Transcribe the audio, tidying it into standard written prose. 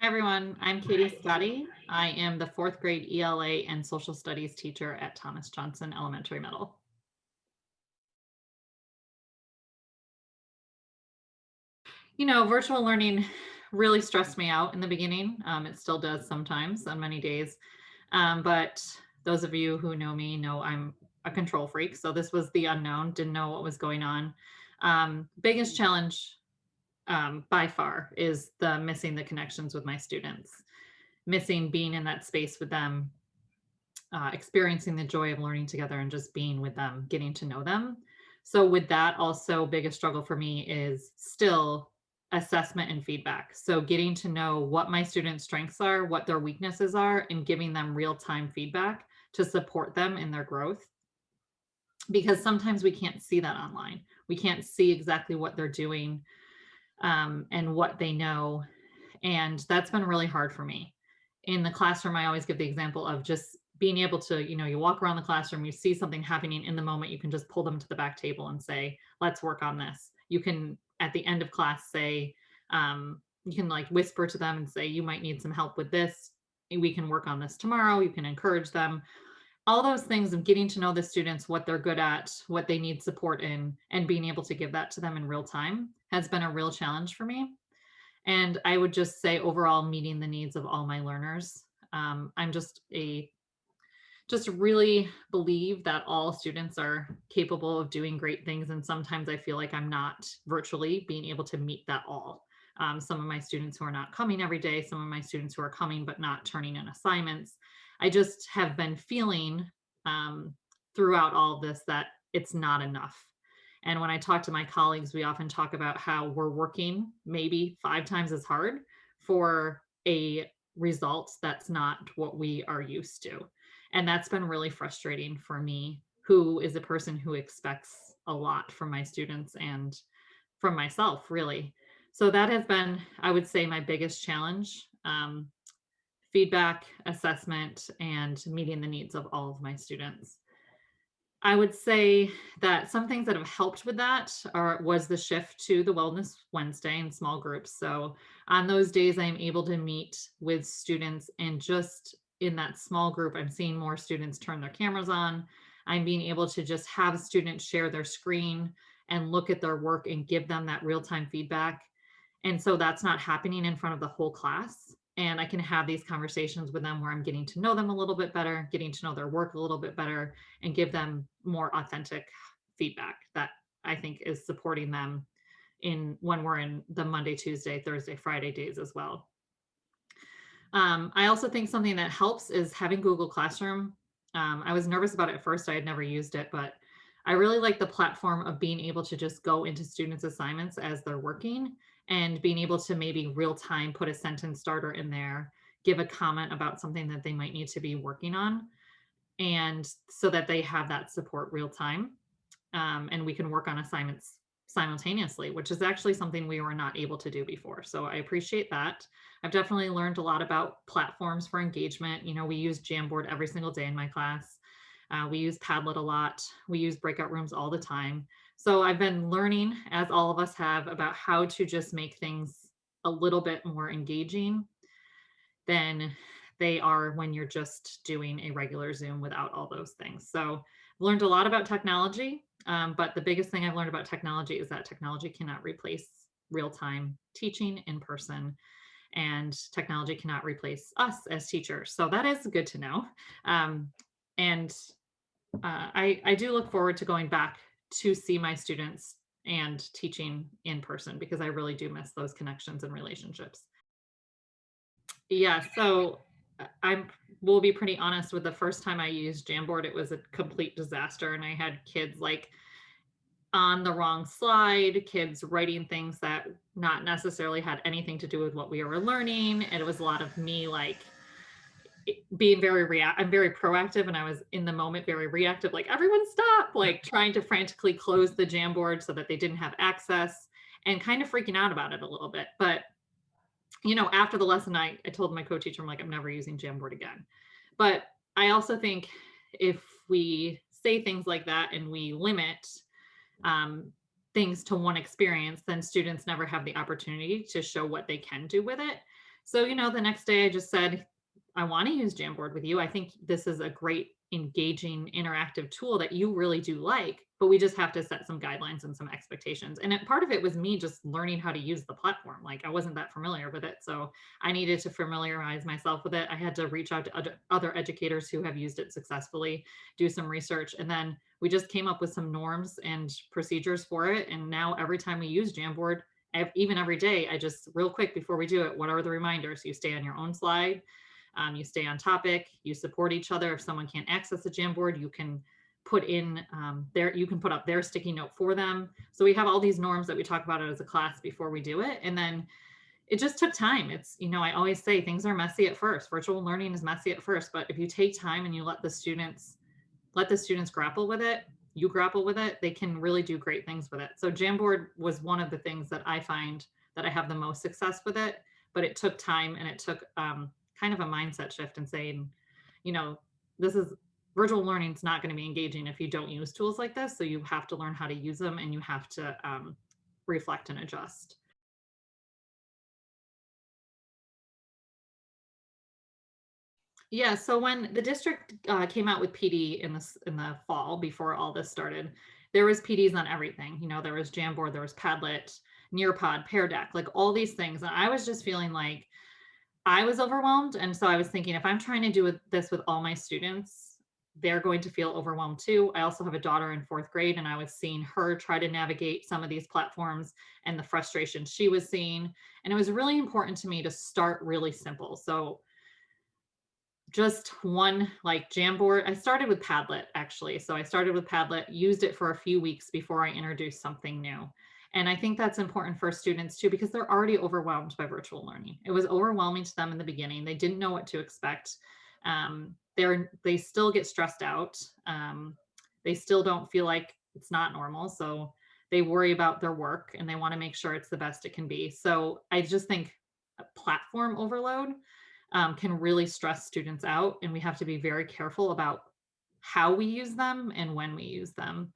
Hi, everyone. I'm Katie Scotti. I am the fourth grade ELA and social studies teacher at Thomas Johnson Elementary Middle. Virtual learning really stressed me out in the beginning. It still does sometimes on many days. But those of you who know me know I'm a control freak. So this was the unknown, didn't know what was going on. Biggest challenge by far is the missing the connections with my students, missing being in that space with them, experiencing the joy of learning together and just being with them, getting to know them. So with that, also biggest struggle for me is still assessment and feedback. So getting to know what my students' strengths are, what their weaknesses are, and giving them real-time feedback to support them in their growth. Because sometimes we can't see that online. We can't see exactly what they're doing and what they know. And that's been really hard for me. In the classroom, I always give the example of just being able to, you walk around the classroom, you see something happening in the moment, you can just pull them to the back table and say, let's work on this. You can, at the end of class, say, you can like whisper to them and say, you might need some help with this. We can work on this tomorrow. You can encourage them. All those things of getting to know the students, what they're good at, what they need support in, and being able to give that to them in real time has been a real challenge for me. And I would just say overall meeting the needs of all my learners. I'm just really believe that all students are capable of doing great things. And sometimes I feel like I'm not virtually being able to meet that all. Some of my students who are not coming every day, some of my students who are coming but not turning in assignments. I just have been feeling throughout all of this that it's not enough. And when I talk to my colleagues, we often talk about how we're working maybe 5 times as hard for a result that's not what we are used to. And that's been really frustrating for me, who is a person who expects a lot from my students and from myself, really. So that has been, I would say, my biggest challenge. Feedback, assessment, and meeting the needs of all of my students. I would say that some things that have helped with that was the shift to the Wellness Wednesday in small groups. So on those days, I'm able to meet with students, and just in that small group, I'm seeing more students turn their cameras on. I'm being able to just have students share their screen and look at their work and give them that real-time feedback. And so that's not happening in front of the whole class. And I can have these conversations with them where I'm getting to know them a little bit better, getting to know their work a little bit better, and give them more authentic feedback that I think is supporting them in when we're in the Monday, Tuesday, Thursday, Friday days as well. I also think something that helps is having Google Classroom. I was nervous about it at first. I had never used it, but I really like the platform of being able to just go into students' assignments as they're working and being able to maybe real time put a sentence starter in there, give a comment about something that they might need to be working on, and so that they have that support real time. And we can work on assignments simultaneously, which is actually something we were not able to do before. So I appreciate that. I've definitely learned a lot about platforms for engagement. We use Jamboard every single day in my class. We use Padlet a lot. We use breakout rooms all the time. So I've been learning, as all of us have, about how to just make things a little bit more engaging than they are when you're just doing a regular Zoom without all those things. So I've learned a lot about technology, but the biggest thing I've learned about technology is that technology cannot replace real-time teaching in person, and technology cannot replace us as teachers. So that is good to know. And I do look forward to going back to see my students and teaching in person, because I really do miss those connections and relationships. Yeah, so I will be pretty honest with the first time I used Jamboard, it was a complete disaster, and I had kids like on the wrong slide, kids writing things that not necessarily had anything to do with what we were learning. And it was a lot of me like being I'm very proactive, and I was in the moment very reactive, like everyone stop, like trying to frantically close the Jamboard so that they didn't have access, and kind of freaking out about it a little bit. But after the lesson, I told my co-teacher, I'm like, I'm never using Jamboard again. But I also think if we say things like that and we limit things to one experience, then students never have the opportunity to show what they can do with it. So, the next day I just said, I want to use Jamboard with you. I think this is a great, engaging, interactive tool that you really do like, but we just have to set some guidelines and some expectations. And part of it was me just learning how to use the platform. Like I wasn't that familiar with it. So I needed to familiarize myself with it. I had to reach out to other educators who have used it successfully, do some research, and then we just came up with some norms and procedures for it. And now every time we use Jamboard, even every day, I just real quick before we do it, what are the reminders? You stay on your own slide, you stay on topic, you support each other. If someone can't access the Jamboard, you can put in you can put up their sticky note for them. So we have all these norms that we talk about it as a class before we do it. And then it just took time. I always say things are messy at first. Virtual learning is messy at first, but if you take time and you let the students grapple with it, you grapple with it, they can really do great things with it. So Jamboard was one of the things that I find that I have the most success with it, but it took time and it took kind of a mindset shift and saying, you know, this is virtual learning is not going to be engaging if you don't use tools like this. So you have to learn how to use them and you have to reflect and adjust. Yeah, so when the district came out with PD in the fall before all this started, there was PDs on everything. There was Jamboard, there was Padlet, Nearpod, Pear Deck, like all these things, and I was just feeling like I was overwhelmed, and so I was thinking if I'm trying to do this with all my students, they're going to feel overwhelmed too. I also have a daughter in fourth grade, and I was seeing her try to navigate some of these platforms and the frustration she was seeing, and it was really important to me to start really simple. So just one like Jamboard. I started with Padlet actually. So I started with Padlet, used it for a few weeks before I introduced something new. And I think that's important for students too, because they're already overwhelmed by virtual learning. It was overwhelming to them in the beginning. They didn't know what to expect. They still get stressed out. They still don't feel like it's not normal. So they worry about their work and they want to make sure it's the best it can be. So I just think a platform overload can really stress students out, and we have to be very careful about how we use them and when we use them.